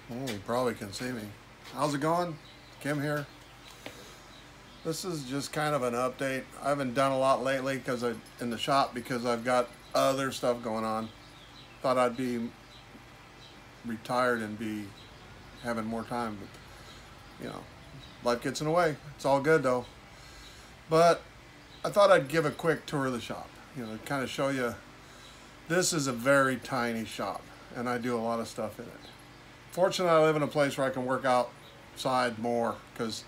Oh, you probably can see me. How's it going? Kim here. This is just kind of an update. I haven't done a lot lately in the shop because I've got other stuff going on. Thought I'd be retired and be having more time, but you know, life gets in the way. It's all good though. But I thought I'd give a quick tour of the shop, you know, kind of show you. This is a very tiny shop and I do a lot of stuff in it. Fortunately, I live in a place where I can work outside more because,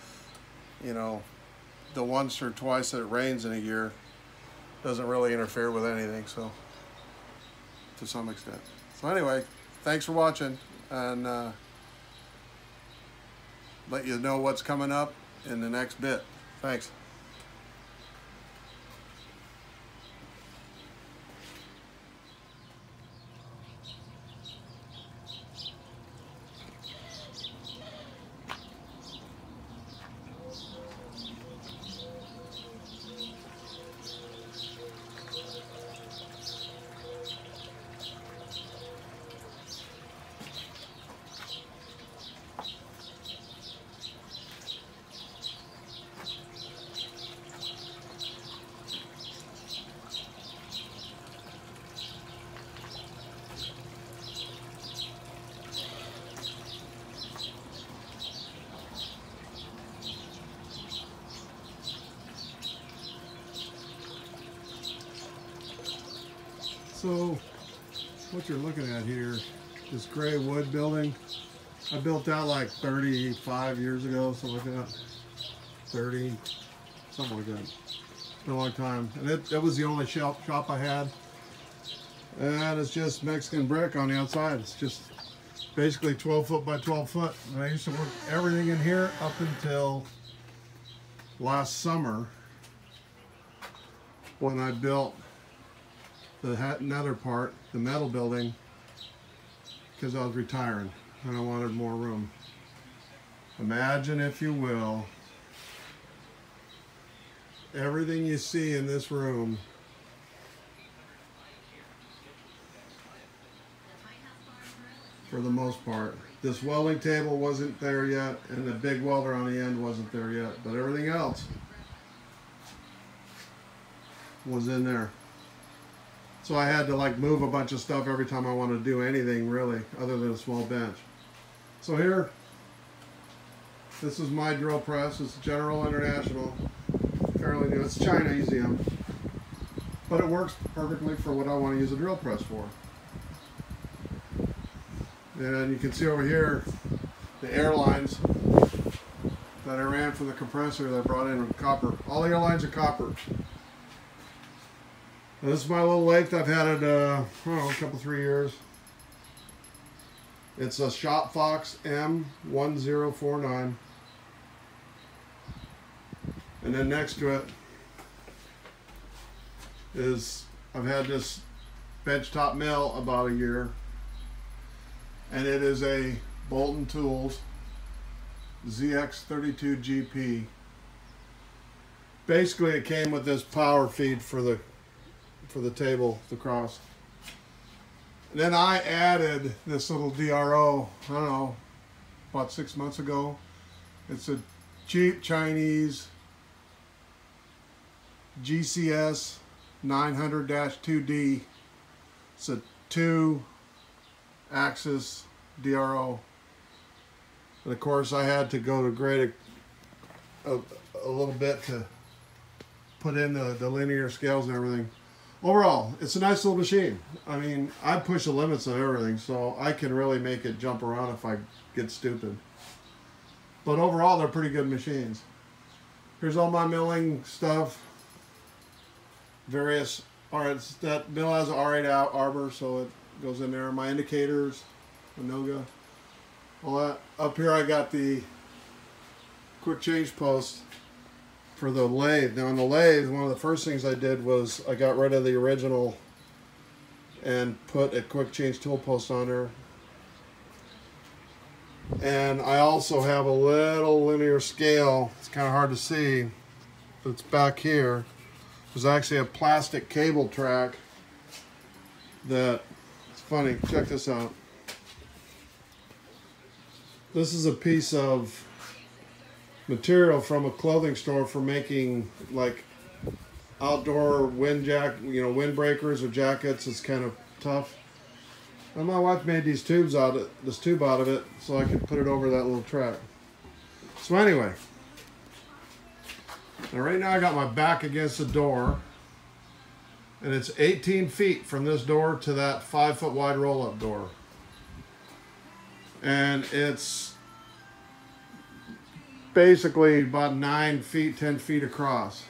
you know, the once or twice that it rains in a year doesn't really interfere with anything, so to some extent. So anyway, thanks for watching, and let you know what's coming up in the next bit. Thanks. So what you're looking at here, this gray wood building, I built that like 35 years ago, something like that. 30, something like that. It's been a long time. And it was the only shop I had. And it's just Mexican brick on the outside. It's just basically 12 foot by 12 foot. And I used to work everything in here up until last summer when I built the nether part, the metal building, because I was retiring and I wanted more room. Imagine, if you will, everything you see in this room for the most part. This welding table wasn't there yet, and the big welder on the end wasn't there yet, but everything else was in there. So I had to like move a bunch of stuff every time I wanted to do anything really, other than a small bench. So here, this is my drill press. It's General International, fairly new. It's China EZM, but it works perfectly for what I want to use a drill press for. And you can see over here the air lines that I ran from the compressor that I brought in with copper. All the air lines are copper. Now, this is my little lathe. I've had it, I don't know, a couple, 3 years. It's a Shop Fox M1049. And then next to it is, I've had this benchtop mill about a year. And it is a Bolton Tools ZX32GP. Basically, it came with this power feed for the table, the cross. And then I added this little DRO, I don't know, about 6 months ago. It's a cheap Chinese GCS 900-2D. It's a 2-axis DRO. And of course I had to go to grade a little bit to put in the linear scales and everything. Overall, it's a nice little machine. I mean, I push the limits of everything, so I can really make it jump around if I get stupid. But overall, they're pretty good machines. Here's all my milling stuff. Various, that mill has an R8 arbor, so it goes in there. My indicators, the Noga, all that. Up here I got the quick change post for the lathe. Now on the lathe, one of the first things I did was I got rid of the original and put a quick change tool post on there. And I also have a little linear scale. It's kind of hard to see, but it's back here. There's actually a plastic cable track that, it's funny, check this out. This is a piece of material from a clothing store for making like outdoor windbreakers or jackets. It's kind of tough. And my wife made this tube out of it so I could put it over that little track. So anyway, now right now I got my back against the door, and it's 18 feet from this door to that 5-foot wide roll-up door. And it's basically about 9 feet, 10 feet across.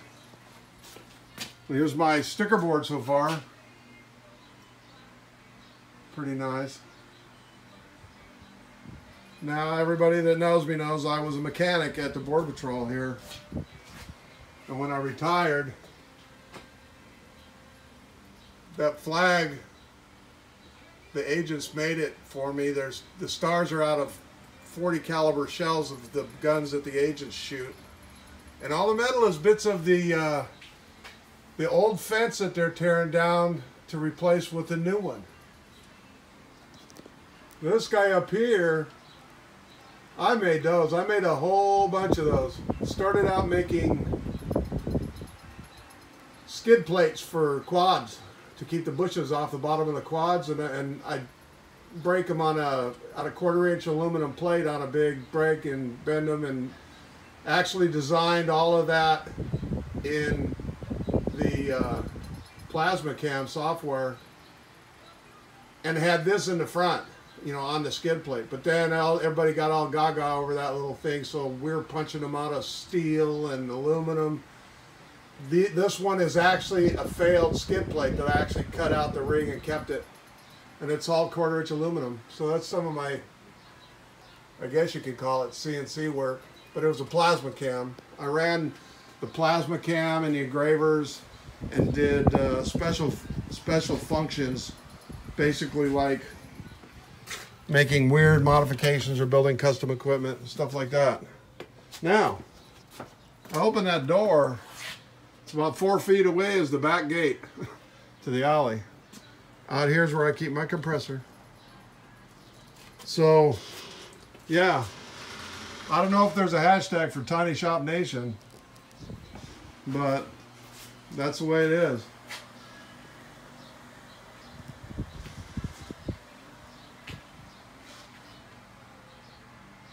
Here's my sticker board so far. Pretty nice. Now everybody that knows me knows I was a mechanic at the Border Patrol here. And when I retired, that flag, the agents made it for me. The stars are out of .40 caliber shells of the guns that the agents shoot. And all the metal is bits of the old fence that they're tearing down to replace with a new one. This guy up here, I made those. I made a whole bunch of those. Started out making skid plates for quads to keep the bushes off the bottom of the quads, and I break them on a 1/4-inch aluminum plate on a big break and bend them, and actually designed all of that in the plasma cam software, and had this in the front, you know, on the skid plate. But then everybody got all gaga over that little thing, so we're punching them out of steel and aluminum. This one is actually a failed skid plate that I actually cut out the ring and kept it, and it's all 1/4-inch aluminum. So that's some of my, I guess you could call it CNC work, but it was a plasma cam. I ran the plasma cam and the engravers and did special functions, basically like making weird modifications or building custom equipment and stuff like that. Now, I open that door. It's about 4 feet away is the back gate to the alley. Out here's where I keep my compressor. So, yeah. I don't know if there's a hashtag for Tiny Shop Nation, but that's the way it is.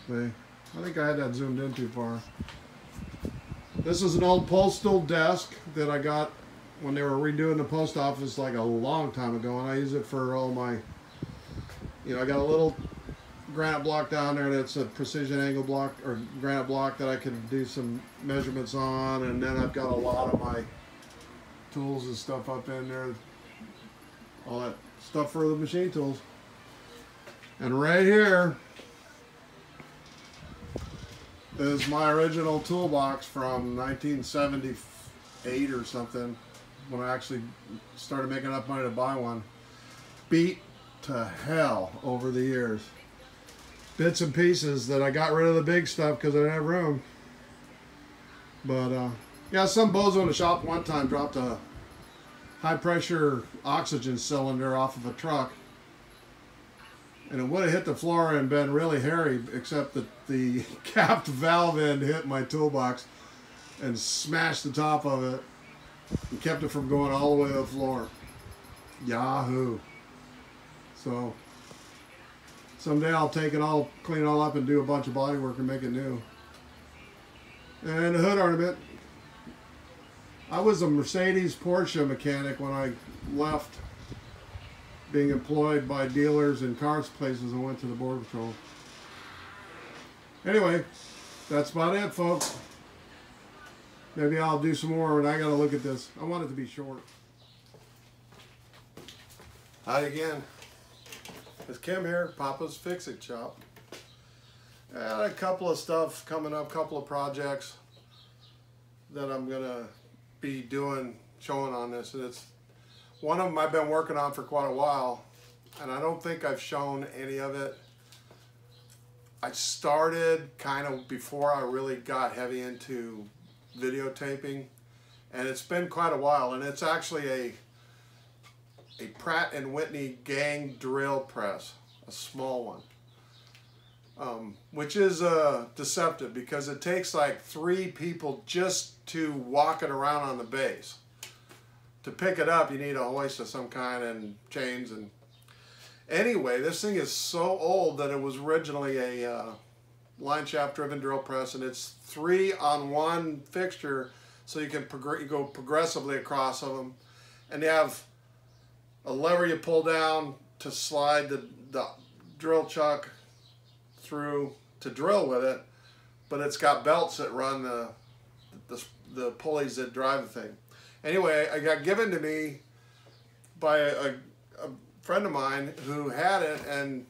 See, I think I had that zoomed in too far. This is an old Postal Desk that I got when they were redoing the post office like a long time ago, and I use it for all my, you know, I got a little granite block down there that's a precision angle block, or granite block that I can do some measurements on, and then I've got a lot of my tools and stuff up in there, all that stuff for the machine tools. And right here is my original toolbox from 1978 or something, when I actually started making enough money to buy one. Beat to hell over the years. Bits and pieces that I got rid of the big stuff because I didn't have room. But yeah, some bozo in the shop one time dropped a high pressure oxygen cylinder off of a truck, and it would have hit the floor and been really hairy, except that the capped valve end hit my toolbox and smashed the top of it and kept it from going all the way to the floor. Yahoo! So someday I'll take it all, clean it all up, and do a bunch of body work and make it new. And the hood ornament. I was a Mercedes Porsche mechanic when I left being employed by dealers and cars places and went to the Border Patrol. Anyway, that's about it, folks. Maybe I'll do some more, and I gotta look at this. I want it to be short. Hi again. It's Kim here, Papa's Fix-It Shop. And a couple of stuff coming up, couple of projects that I'm gonna be doing, showing on this. And it's one of them I've been working on for quite a while, and I don't think I've shown any of it. I started kind of before I really got heavy into videotaping, and it's been quite a while, and it's actually a Pratt and Whitney gang drill press, a small one. which is deceptive because it takes like 3 people just to walk it around on the base. To pick it up, you need a hoist of some kind and chains. And anyway, this thing is so old that it was originally a line shaft driven drill press, and it's 3 on 1 fixture, so you can you go progressively across of them, and you have a lever you pull down to slide the drill chuck through to drill with it, but it's got belts that run the pulleys that drive the thing. Anyway, I got given to me by a friend of mine who had it and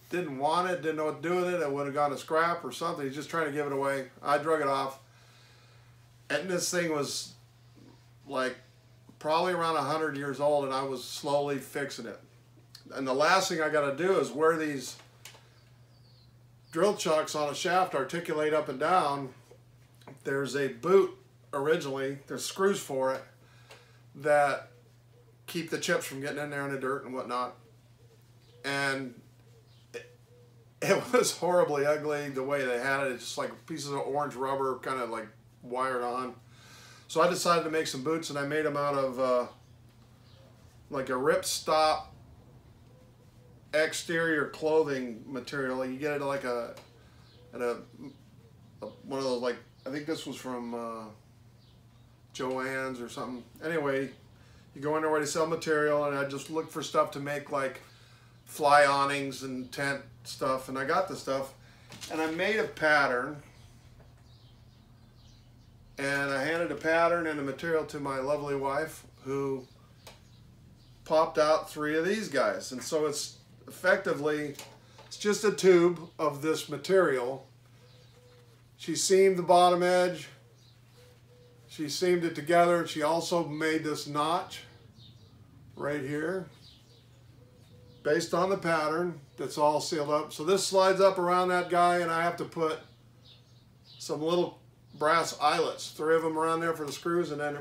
didn't want it, didn't know what to do with it. It would have gone to scrap or something. He's just trying to give it away. I drug it off, and this thing was like probably around 100 years old, and I was slowly fixing it. And the last thing I got to do is where these drill chucks on a shaft articulate up and down, there's a boot originally, there's screws for it that keep the chips from getting in there in the dirt and whatnot. And it was horribly ugly the way they had it. It's just like pieces of orange rubber kind of like wired on. So I decided to make some boots, and I made them out of like a ripstop exterior clothing material. You get it like one of those, like, I think this was from Joann's or something. Anyway, you go in there where they sell material, and I just looked for stuff to make like fly awnings and tent stuff, and I got the stuff, and I made a pattern, and I handed a pattern and the material to my lovely wife, who popped out 3 of these guys. And so it's effectively, it's just a tube of this material. She seamed the bottom edge, she seamed it together, and she also made this notch right here based on the pattern that's all sealed up. So this slides up around that guy, and I have to put some little brass eyelets, 3 of them around there for the screws, and then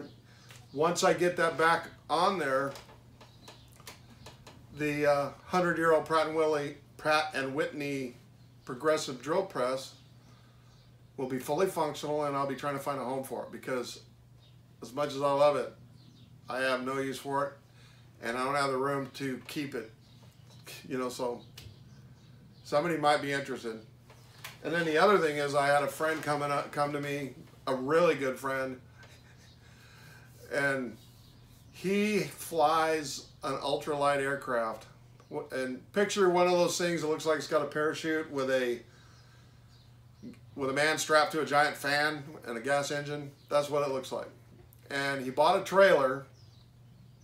once I get that back on there, the 100-year-old Pratt and Whitney progressive drill press will be fully functional, and I'll be trying to find a home for it, because as much as I love it, I have no use for it, and I don't have the room to keep it, you know, so somebody might be interested. And then the other thing is, I had a friend come to me, a really good friend, and he flies an ultralight aircraft. And picture one of those things that looks like it's got a parachute with a man strapped to a giant fan and a gas engine. That's what it looks like. And he bought a trailer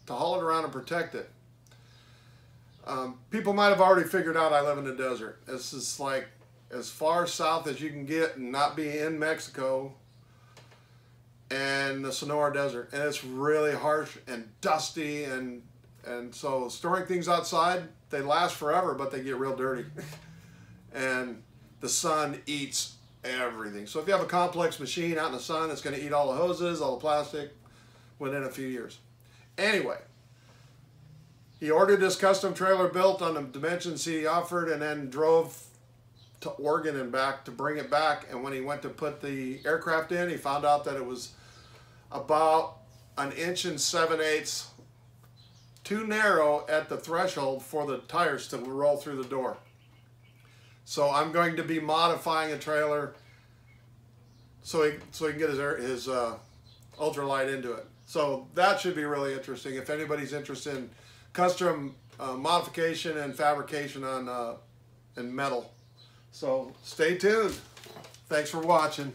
to haul it around and protect it. People might have already figured out I live in the desert. This is like as far south as you can get and not be in Mexico and the Sonora Desert. And it's really harsh and dusty, and so storing things outside, they last forever, but they get real dirty. And the sun eats everything. So if you have a complex machine out in the sun, it's going to eat all the hoses, all the plastic within a few years. Anyway, he ordered this custom trailer built on the dimensions he offered, and then drove to Oregon and back to bring it back. And when he went to put the aircraft in, he found out that it was about 1 7/8 inches too narrow at the threshold for the tires to roll through the door. So I'm going to be modifying a trailer so he can get his ultralight into it. So that should be really interesting if anybody's interested in custom modification and fabrication on in metal. So stay tuned. Thanks for watching.